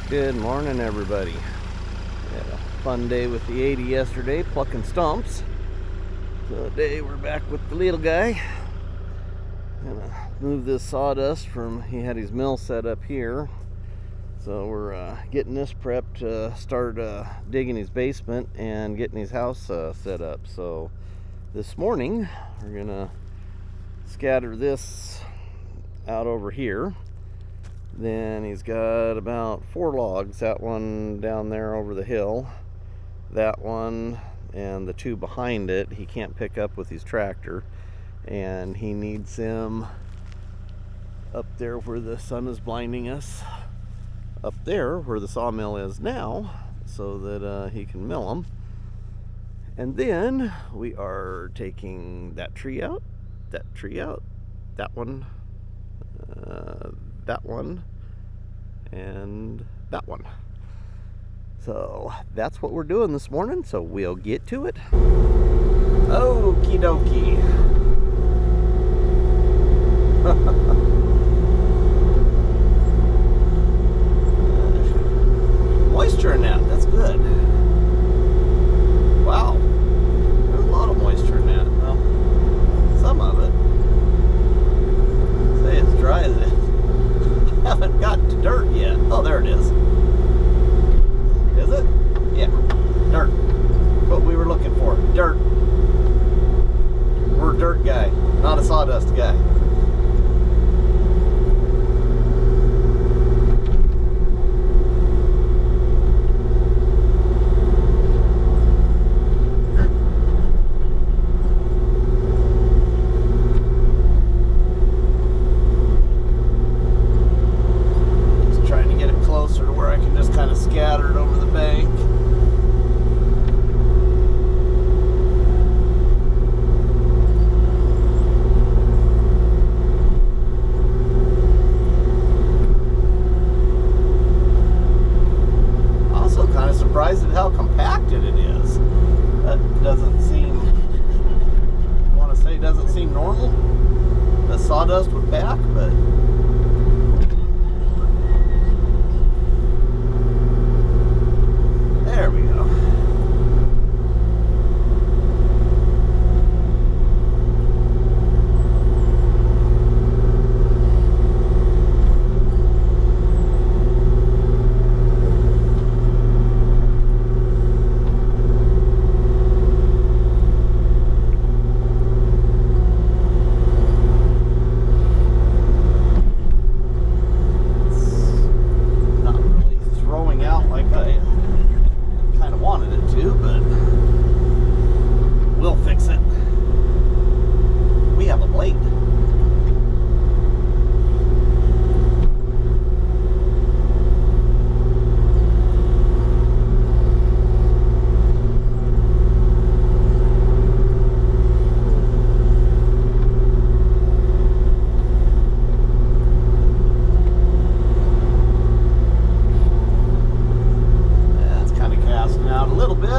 Good morning, everybody. Had a fun day with the 80 yesterday, plucking stumps. So today we're back with the little guy. Gonna move this sawdust from, he had his mill set up here. So we're getting this prepped to start digging his basement and getting his house set up. So this morning we're gonna scatter this out over here. Then he's got about 4 logs, that one down there over the hill, that one, and the 2 behind it he can't pick up with his tractor, and he needs them up there where the sun is blinding us, up there where the sawmill is now, so that he can mill them. And then we are taking that tree out, that one, that one, and that one. So that's what we're doing this morning, so we'll get to it. Okie dokie. Moisture in that, that's good. Wow, there's a lot of moisture in that. Well, some of it. Say it's dry as it. I haven't got to dirt yet. Oh, there it is. Is it? Yeah, dirt. What we were looking for, dirt. We're a dirt guy, not a sawdust guy. Scattered over the bank. Also kind of surprised at how compacted it is. That doesn't seem, I want to say doesn't seem normal. The sawdust would pack, but there we go. It's not really throwing out like I kind of wanted it to, but we'll fix it. We have a blade. That's kind of casting out a little bit.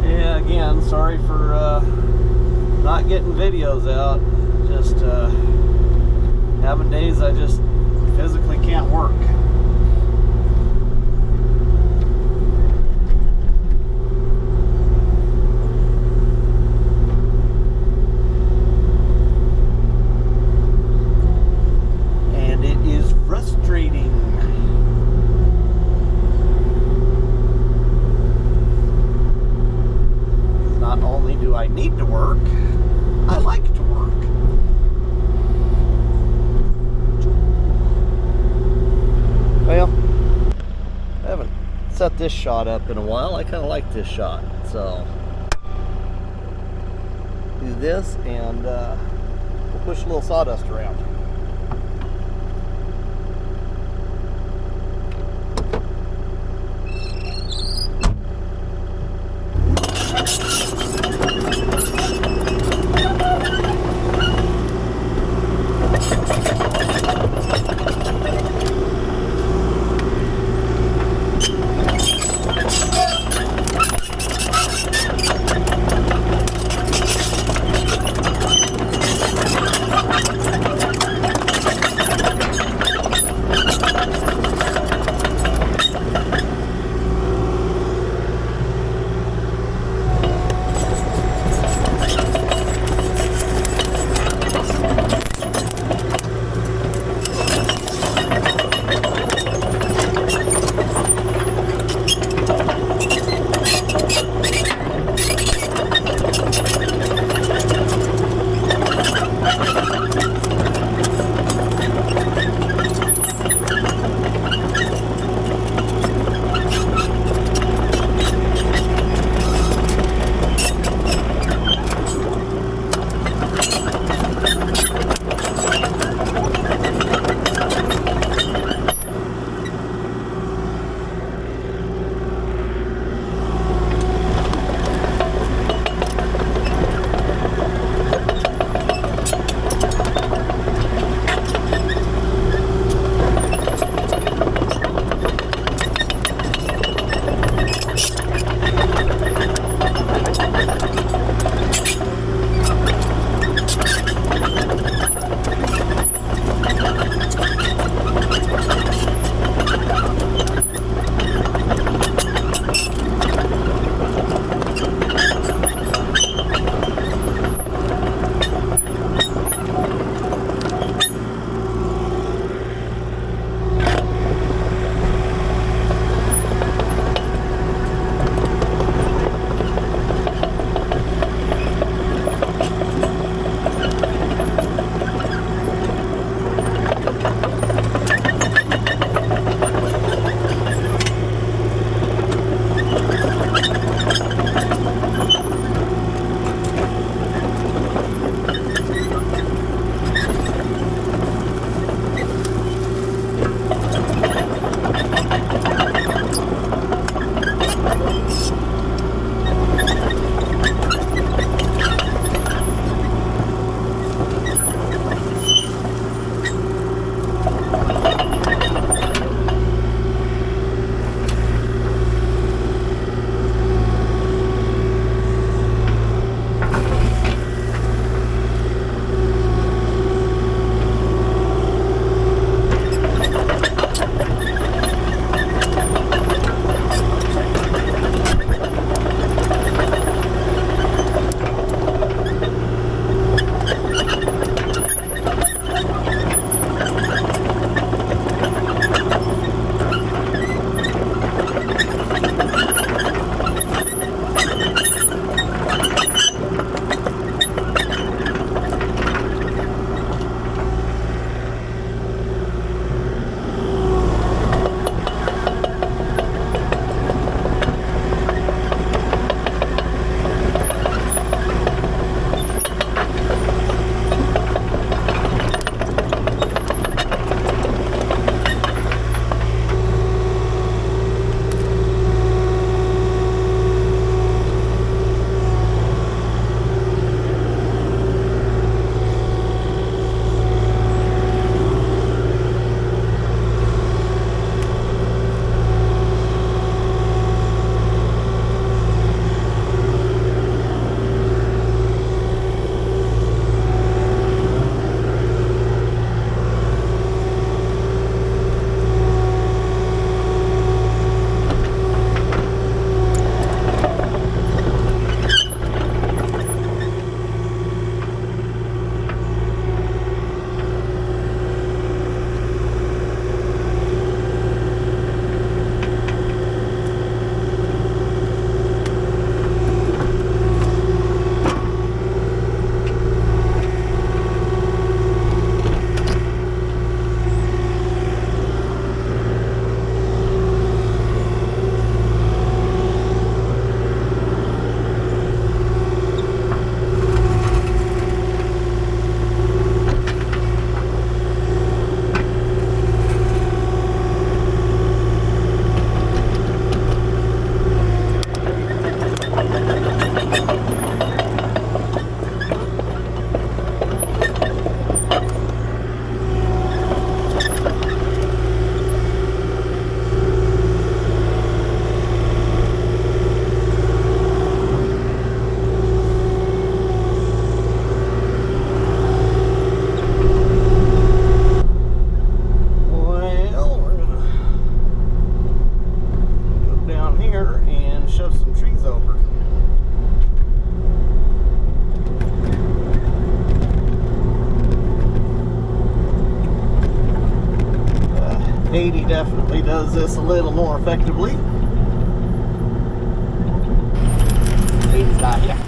Yeah, again, sorry for not getting videos out. Just having days I just physically can't work. And it is frustrating. Not only do I need to work, I like to work. Well, I haven't set this shot up in a while. I kind of like this shot, so do this and we'll push a little sawdust around. does this a little more effectively. 80's not here.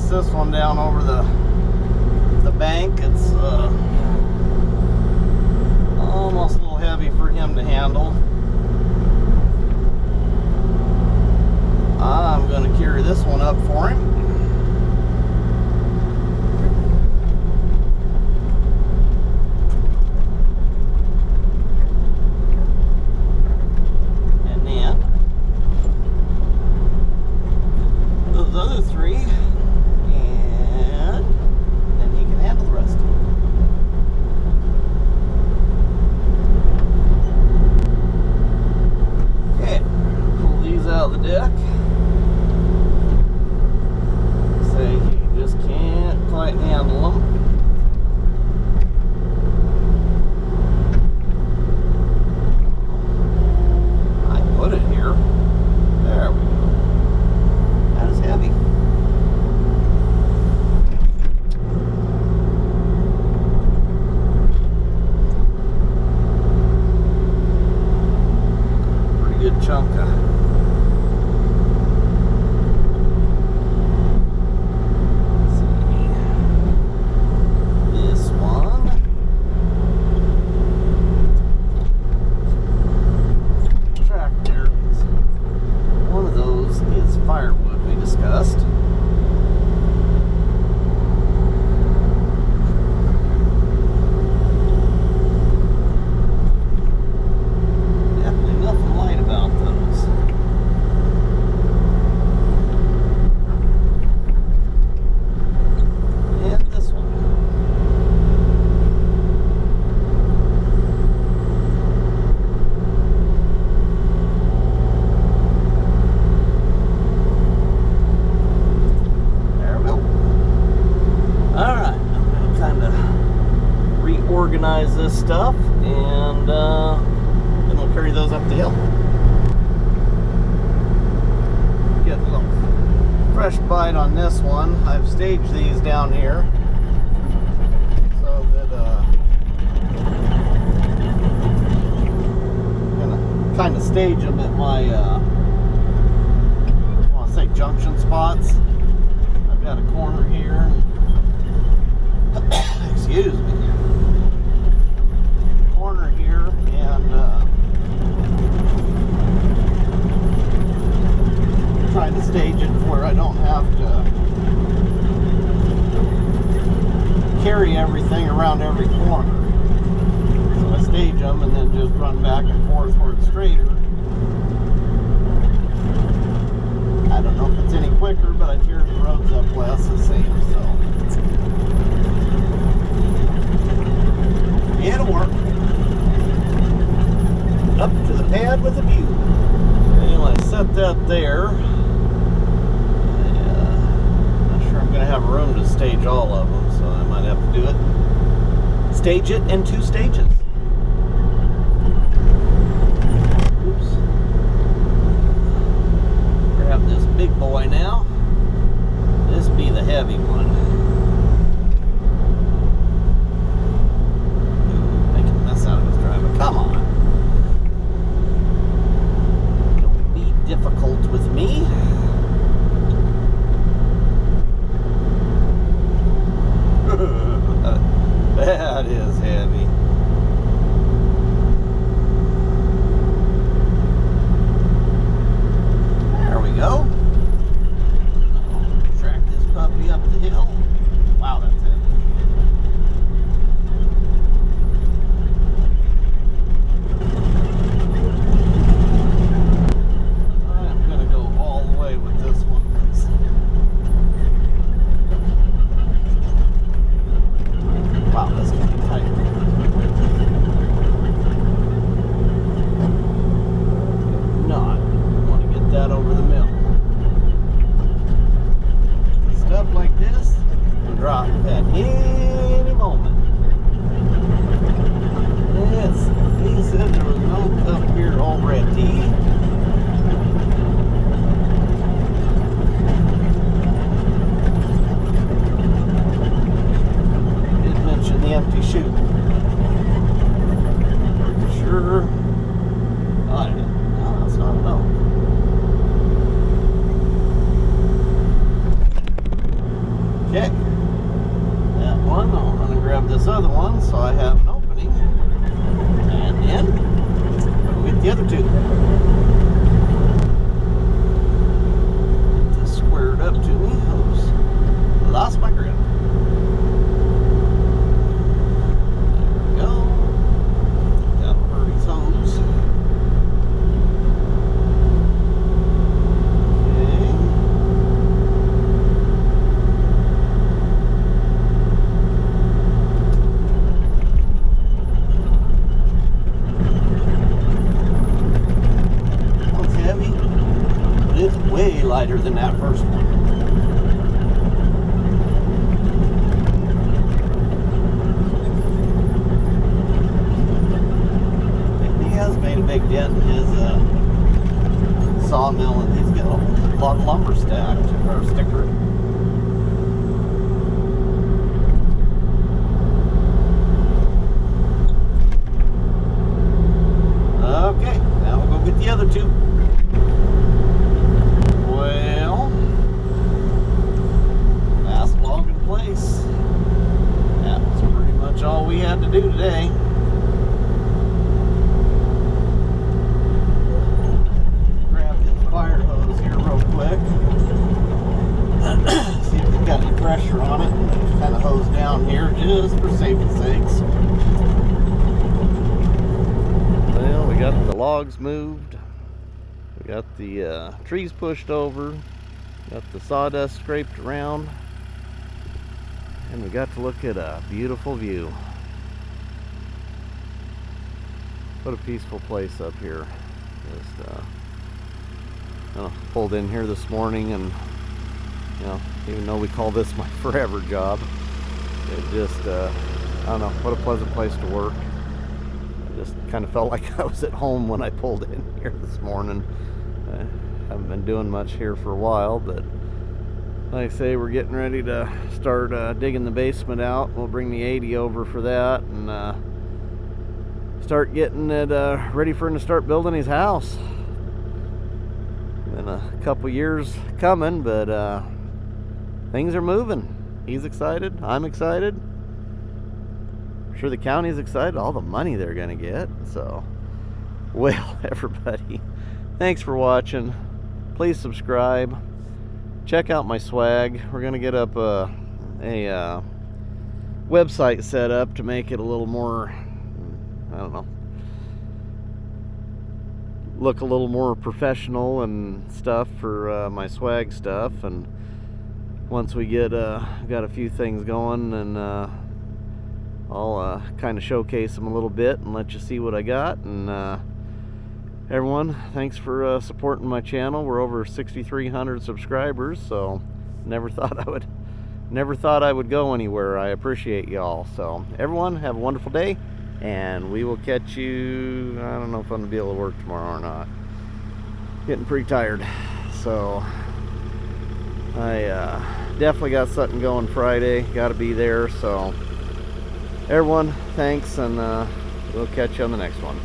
This one down over the bank. It's almost a little heavy for him to handle. I'm going to carry this one up for him. And then those other three. Out the deck. Say he just can't quite handle them. I put it here. There we go. That is heavy. Pretty good chunk of firewood we discussed. Definitely nothing light about those. And this one. Organize this stuff, and then we'll carry those up the hill. Get a little fresh bite on this one. I've staged these down here so that I'm gonna kind of stage them at my I want to say junction spots. I've got a corner here. Excuse me. Corner here, and trying to stage it where I don't have to carry everything around every corner. So I stage them and then just run back and forth where it's straighter. I don't know if it's any quicker, but I tear the roads up less, it seems, so it'll work. Up to the pad with a view. Anyway, set that there. Not sure I'm going to have room to stage all of them, so I might have to do it stage it in 2 stages. Oops. Grab this big boy now. This be the heavy one. Ooh, make a mess out of this driver. Come on. Don't be difficult with me. That is heavy. There we go. Track this puppy up the hill. Wow, that's heavy. I'm gonna go all the way with this one. Wow, that's gonna be tight. Not want to get that over the mill. Stuff like this can drop at any moment. Yes, he said there was no cup here already. Did mention the empty chute. Sure. Oh, no, that's not enough. Okay, that one, I'm going to grab this other one so I have an opening, and then we'll get the other 2. Get this squared up to me. Oops, lost my grip. There we go. Got Birdie's hose. Way lighter than that first one. He has made a big dent in his sawmill, and he's got a lot of lumber stacked or sticker. Okay, now we'll go get the other 2. Well, last log in place. That was pretty much all we had to do today. Grab this fire hose here real quick. See if we've got any pressure on it. Kind of hose down here just for safety's sakes. Well, we got the logs moved. We got the trees pushed over, got the sawdust scraped around, and we got to look at a beautiful view. What a peaceful place up here. Just pulled in here this morning, and even though we call this my forever job, it just I don't know, what a pleasant place to work. I just kind of felt like I was at home when I pulled in here this morning. I haven't been doing much here for a while, but like I say, we're getting ready to start digging the basement out. We'll bring the 80 over for that, and start getting it ready for him to start building his house. Been a couple years coming, but things are moving. He's excited, I'm excited. I'm sure the county's excited, all the money they're gonna get. So, well, everybody, thanks for watching. Please subscribe. Check out my swag. We're gonna get up a website set up to make it a little more, I don't know, look a little more professional and stuff for my swag stuff. And once we get got a few things going, and I'll kind of showcase them a little bit and let you see what I got. And everyone, thanks for supporting my channel. We're over 6,300 subscribers, so never thought I would never thought I would go anywhere. I appreciate y'all. So everyone, have a wonderful day, and we will catch you. I don't know if I'm gonna be able to work tomorrow or not. Getting pretty tired, so I definitely got something going Friday. Got to be there. So everyone, thanks, and we'll catch you on the next one.